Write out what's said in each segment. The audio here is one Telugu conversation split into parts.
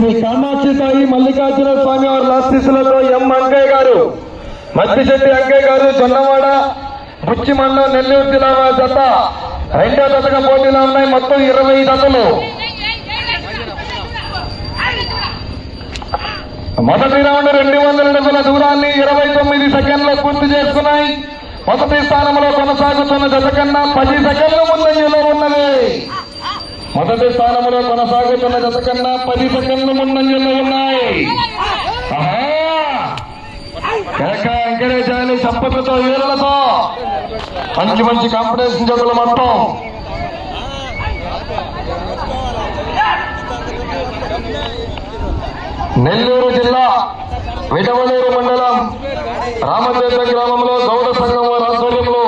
శ్రీ కామాక్షి తాయి మల్లికార్జున స్వామి వారి ఆశీస్సులతో ఎం అంకయ్య గారు, మద్దిశెట్టి అంకయ్య గారు, జొన్నవాడ బుచ్చి మండలం నెల్లూరు జిల్లా జత రెండో జతగా పోటీలో ఉన్నాయి. మొత్తం 20 జతలు. మొదటి రౌండ్ 200 అడుగుల దూరాన్ని 29 సెకండ్లు పూర్తి చేసుకున్నాయి. మొదటి స్థానంలో కొనసాగుతున్న జత కన్నా 10 సెకండ్ల ముందంజలో ఉన్నది. మొదటి స్థానంలో కొనసాగుతున్న జత కన్నా 10 సెకండ్ల ముందంజలో ఉన్నాయి. ఎంకరేజ్ చేయాలి చప్పట్లతో, ఏళ్లతో. మంచి మంచి కాంపిటీషన్ జతలు మొత్తం. నెల్లూరు జిల్లా విడవలూరు మండలం రామతీర్థ గ్రామంలో గౌడ సంఘం వారి ఆధ్వర్యంలో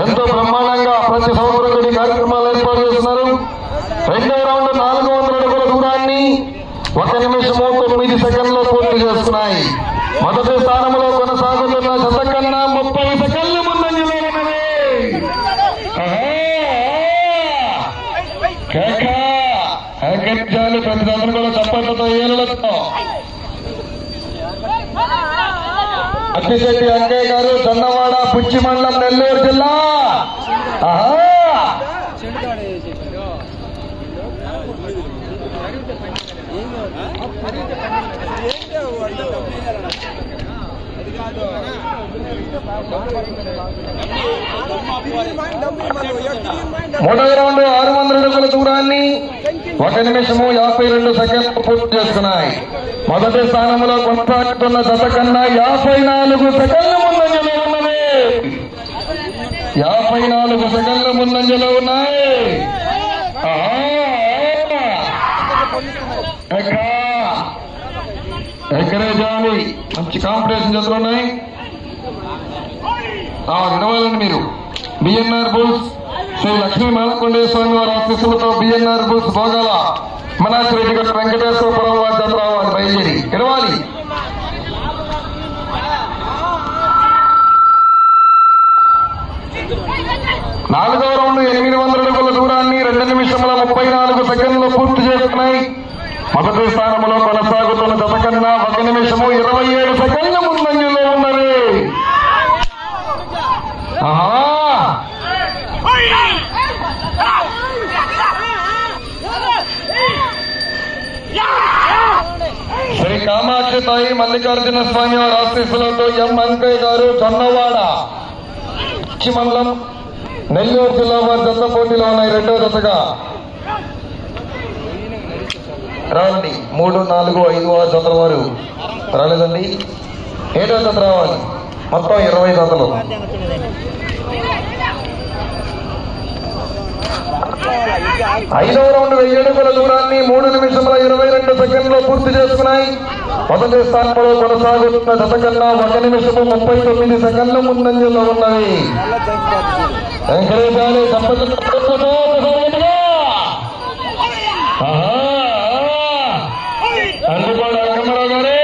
ఎంతో బ్రహ్మాండంగా ప్రతి సంవత్సరం ఈ కార్యక్రమాలు ఏర్పాటు చేస్తున్నారు. రెండో రౌండ్ 400 అడుగుల దూరాన్ని 1 నిమిషము 9 సెకండ్లు పూర్తి చేసుకున్నాయి. మొదటి స్థానంలో కొనసాగుతున్న జత కన్నా 30 సెకండ్ల ముందంజలో ఉన్నది. ఎంకరేజ్ ప్రతి జతను కూడా చప్పట్లతో, ఏళ్లతో. మద్దిశెట్టి అంకయ్య గారు, జొన్నవాడ బుచ్చి మండలం నెల్లూరు జిల్లా. మూడవ రౌండ్ 600 అడుగుల దూరాన్ని 1 నిమిషము 52 సెకండ్లు పూర్తి చేసుకున్నాయి. మొదటి స్థానంలో కొనసాగుతున్న జత కన్నా 54 సెకండ్ల ముందంజలో ఉన్నది. 54 సెకండ్ల ముందంజలో ఉన్నాయి. ఎంకరేజ్ చేయాలి. మంచి కాంపిటీషన్ జతలు ఉన్నాయి. విడవాలండి మీరు. బిఎన్ఆర్ బుల్స్ శ్రీ లక్ష్మీ మాలకొండేశ్వర స్వామి వారి ఆశీస్సులతో బిఎన్ఆర్ బుల్స్ భోగాల మనాసిరెడ్డి గారు, వెంకటేశ్వరపురం వారి జత రావాలి, బయలుదేరి విడవాలి. నాలుగవ రౌండ్ 800 అడుగుల దూరాన్ని 2 నిమిషముల 34 సెకండ్లు పూర్తి చేసుకున్నాయి. మొదటి స్థానంలో కొనసాగుతున్న జత కన్నా 1 నిమిషము 27 సెకండ్ల ముందంజలో ఉన్నది. శ్రీ కామాక్షి తాయి మల్లికార్జున స్వామి వారి ఆశీస్సులతో ఎం అంకయ్య గారు, జొన్నవాడ బుచ్చి మండలం నెల్లూరు జిల్లా వారి జత పోటీలో ఉన్నాయి. రెండో జతగా రావండి. 3, 4, 5 జతల వారు రాలేదండి. 7వ జత రావాలి. మొత్తం 20 జతలు. ఐదవ రౌండ్ 1000 అడుగుల దూరాన్ని 3 నిమిషముల 22 సెకండ్లు పూర్తి చేసుకున్నాయి. మొదటి స్థానంలో కొనసాగుతున్న జత కన్నా 1 నిమిషము 39 సెకండ్ల ముందంజలో ఉన్నవి. ఎంకరేజ్ చేయాలి. అందుకోండి అంకమ్మరావు గారు.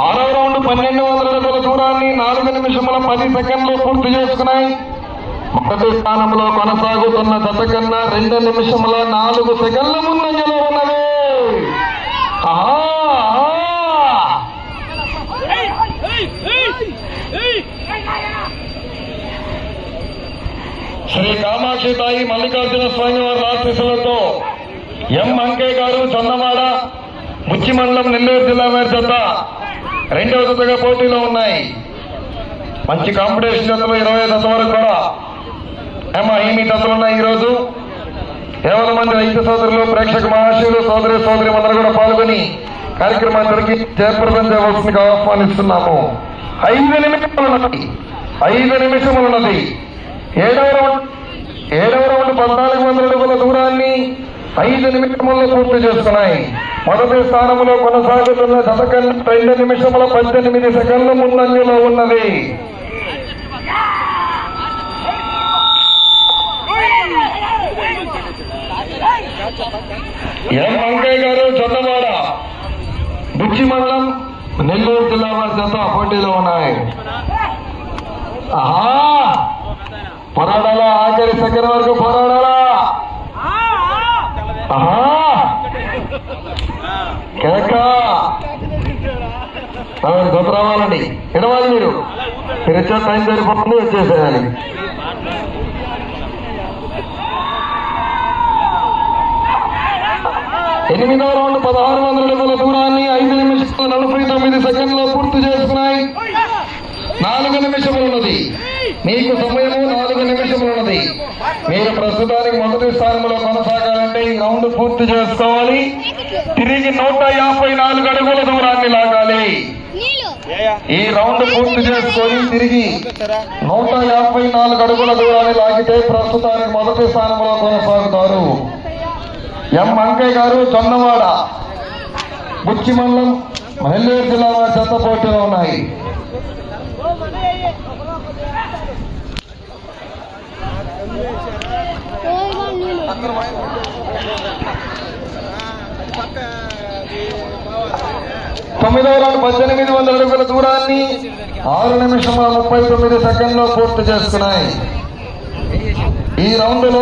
ఆరవ రౌండ్ 1200 అడుగుల దూరాన్ని 4 నిమిషముల 10 సెకండ్లు పూర్తి చేసుకున్నాయి. మొదటి స్థానంలో కొనసాగుతున్న జత కన్నా 2 నిమిషముల 4 సెకండ్ల ముందంజలో ఉన్నది. శ్రీ కామాక్షి తాయి మల్లికార్జున స్వామి వారి ఆశీస్సులతో ఎం అంకయ్య గారు, జొన్నవాడ బుచ్చి మండలం నెల్లూరు జిల్లా వారి జత రెండవ జతగా పోటీలో ఉన్నాయి. మంచి కాంపిటీషన్ జతలు 20 జత వరకు కూడా ఈ జతలు ఉన్నాయి. ఈరోజు 50 మంది రైతు సోదరులు, ప్రేక్షక మహాశయులు, సోదరి సోదరిమందరూ కూడా పాల్గొని కార్యక్రమానికి జయప్రదం చేయవలసిందిగా ఆహ్వానిస్తున్నాము. 5 నిమిషములు ఉన్నది. 7వ రౌండ్ 1400 అడుగుల దూరాన్ని 5 నిమిషముల్లో పూర్తి చేసుకున్నాయి. మొదటి స్థానంలో కొనసాగుతున్న జత 2 నిమిషముల 18 సెకండ్ల ముందంజలో ఉన్నది. ఎం వెంకయ్య గారు చొన్నవాడ బుచ్చి మండలం నెల్లూరు జిల్లా వారి జత పోటీలో ఉన్నాయి. పోరాడాలా, ఆఖరి సెకండ్ వరకు పోరాడాలా. జత రావాలండి. ఎడవాలి మీరు వచ్చే టైం సరిపోతుంది, వచ్చేసేయాలి. ఎనిమిదవ రౌండ్ 1600 అడుగుల దూరాన్ని 5 నిమిషాల 49 సెకండ్లో పూర్తి చేసుకున్నాయి. 4 నిమిషములున్నది. మీకు సమయము 4 నిమిషములున్నది. మీరు ప్రస్తుతానికి మొదటి స్థానంలో కొనసాగాలంటే ఈ రౌండ్ పూర్తి చేసుకోవాలి. తిరిగి 154 అడుగుల దూరాన్ని లాగాలి. ఈ రౌండ్ పూర్తి చేసుకొని తిరిగి 154 అడుగుల దూరాన్ని లాగితే ప్రస్తుతానికి మొదటి స్థానంలో కొనసాగుతారు. ఎం వెంకయ్య గారు చొన్నవాడ బుచ్చి మండలం నెల్లూరు జిల్లా వారి జత పోటీలో ఉన్నాయి. తొమ్మిదవ రౌండ్ 1800 అడుగుల దూరాన్ని 6 నిమిషముల 39 సెకండ్లో పూర్తి చేసుకున్నాయి. ఈ రౌండ్ లో